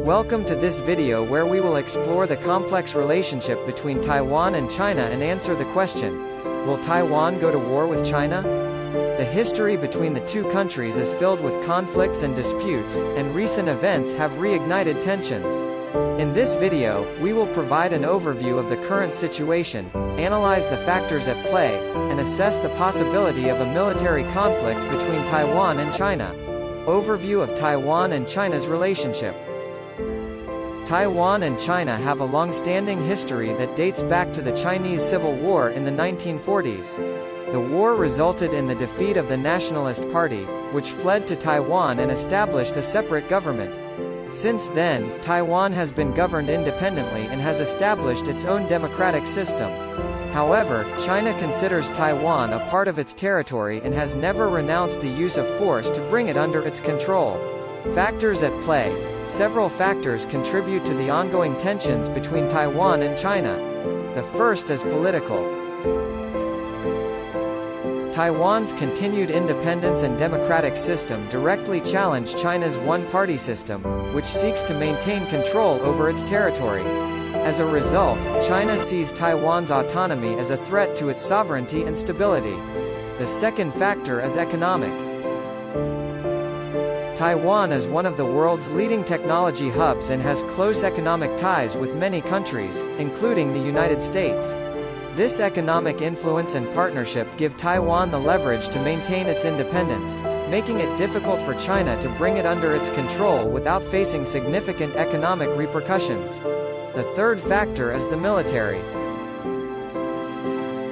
Welcome to this video where we will explore the complex relationship between Taiwan and China and answer the question, will Taiwan go to war with China? The history between the two countries is filled with conflicts and disputes, and recent events have reignited tensions. In this video, we will provide an overview of the current situation, analyze the factors at play, and assess the possibility of a military conflict between Taiwan and China. Overview of Taiwan and China's relationship. Taiwan and China have a long-standing history that dates back to the Chinese Civil War in the 1940s. The war resulted in the defeat of the Nationalist Party, which fled to Taiwan and established a separate government. Since then, Taiwan has been governed independently and has established its own democratic system. However, China considers Taiwan a part of its territory and has never renounced the use of force to bring it under its control. Factors at play. Several factors contribute to the ongoing tensions between Taiwan and China. The first is political. Taiwan's continued independence and democratic system directly challenge China's one-party system, which seeks to maintain control over its territory. As a result, China sees Taiwan's autonomy as a threat to its sovereignty and stability. The second factor is economic. Taiwan is one of the world's leading technology hubs and has close economic ties with many countries, including the United States. This economic influence and partnership give Taiwan the leverage to maintain its independence, making it difficult for China to bring it under its control without facing significant economic repercussions. The third factor is the military.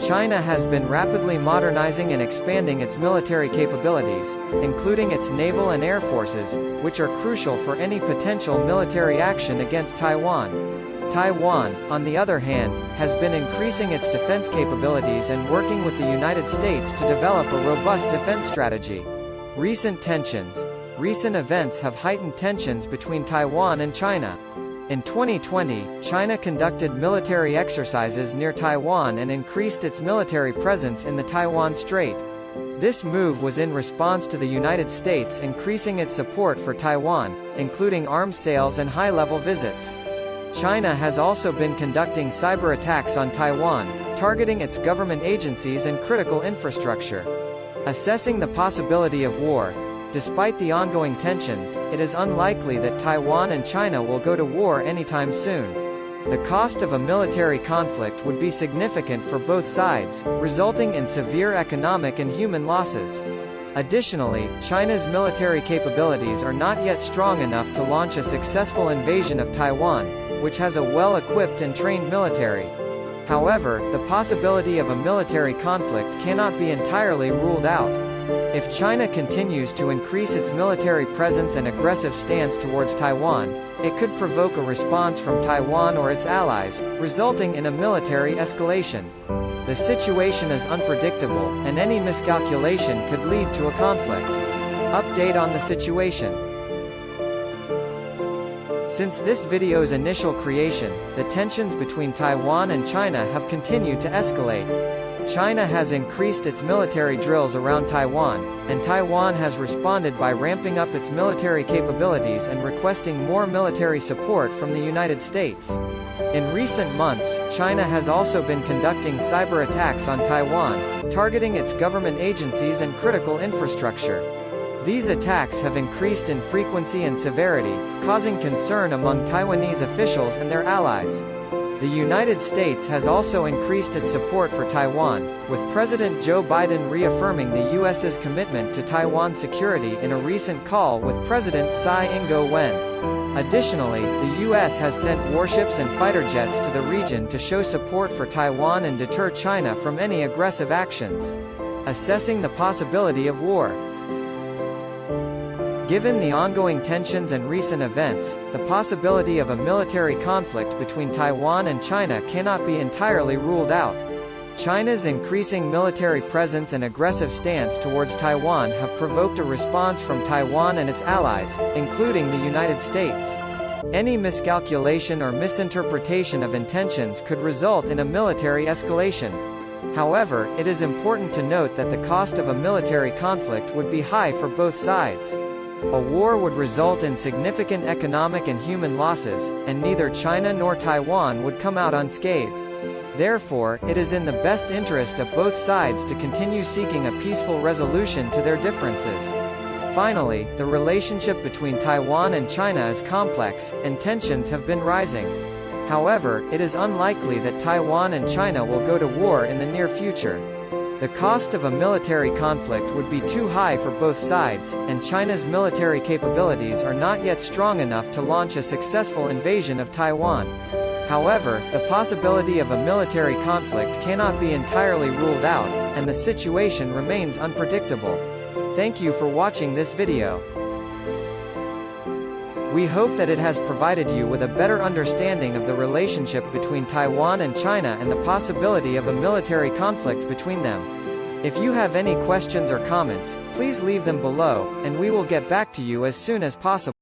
China has been rapidly modernizing and expanding its military capabilities, including its naval and air forces, which are crucial for any potential military action against Taiwan. Taiwan, on the other hand, has been increasing its defense capabilities and working with the United States to develop a robust defense strategy. Recent tensions. Recent events have heightened tensions between Taiwan and China. In 2020, China conducted military exercises near Taiwan and increased its military presence in the Taiwan Strait. This move was in response to the United States increasing its support for Taiwan, including arms sales and high-level visits. China has also been conducting cyber attacks on Taiwan, targeting its government agencies and critical infrastructure. Assessing the possibility of war. Despite the ongoing tensions, it is unlikely that Taiwan and China will go to war anytime soon. The cost of a military conflict would be significant for both sides, resulting in severe economic and human losses. Additionally, China's military capabilities are not yet strong enough to launch a successful invasion of Taiwan, which has a well-equipped and trained military. However, the possibility of a military conflict cannot be entirely ruled out. If China continues to increase its military presence and aggressive stance towards Taiwan, it could provoke a response from Taiwan or its allies, resulting in a military escalation. The situation is unpredictable, and any miscalculation could lead to a conflict. Update on the situation. Since this video's initial creation, the tensions between Taiwan and China have continued to escalate. China has increased its military drills around Taiwan, and Taiwan has responded by ramping up its military capabilities and requesting more military support from the United States. In recent months, China has also been conducting cyber attacks on Taiwan, targeting its government agencies and critical infrastructure. These attacks have increased in frequency and severity, causing concern among Taiwanese officials and their allies. The United States has also increased its support for Taiwan, with President Joe Biden reaffirming the U.S.'s commitment to Taiwan's security in a recent call with President Tsai Ing-wen. Additionally, the U.S. has sent warships and fighter jets to the region to show support for Taiwan and deter China from any aggressive actions. Assessing the possibility of war. Given the ongoing tensions and recent events, the possibility of a military conflict between Taiwan and China cannot be entirely ruled out. China's increasing military presence and aggressive stance towards Taiwan have provoked a response from Taiwan and its allies, including the United States. Any miscalculation or misinterpretation of intentions could result in a military escalation. However, it is important to note that the cost of a military conflict would be high for both sides. A war would result in significant economic and human losses, and neither China nor Taiwan would come out unscathed. Therefore, it is in the best interest of both sides to continue seeking a peaceful resolution to their differences. Finally, the relationship between Taiwan and China is complex, and tensions have been rising. However, it is unlikely that Taiwan and China will go to war in the near future. The cost of a military conflict would be too high for both sides, and China's military capabilities are not yet strong enough to launch a successful invasion of Taiwan. However, the possibility of a military conflict cannot be entirely ruled out, and the situation remains unpredictable. Thank you for watching this video. We hope that it has provided you with a better understanding of the relationship between Taiwan and China and the possibility of a military conflict between them. If you have any questions or comments, please leave them below, and we will get back to you as soon as possible.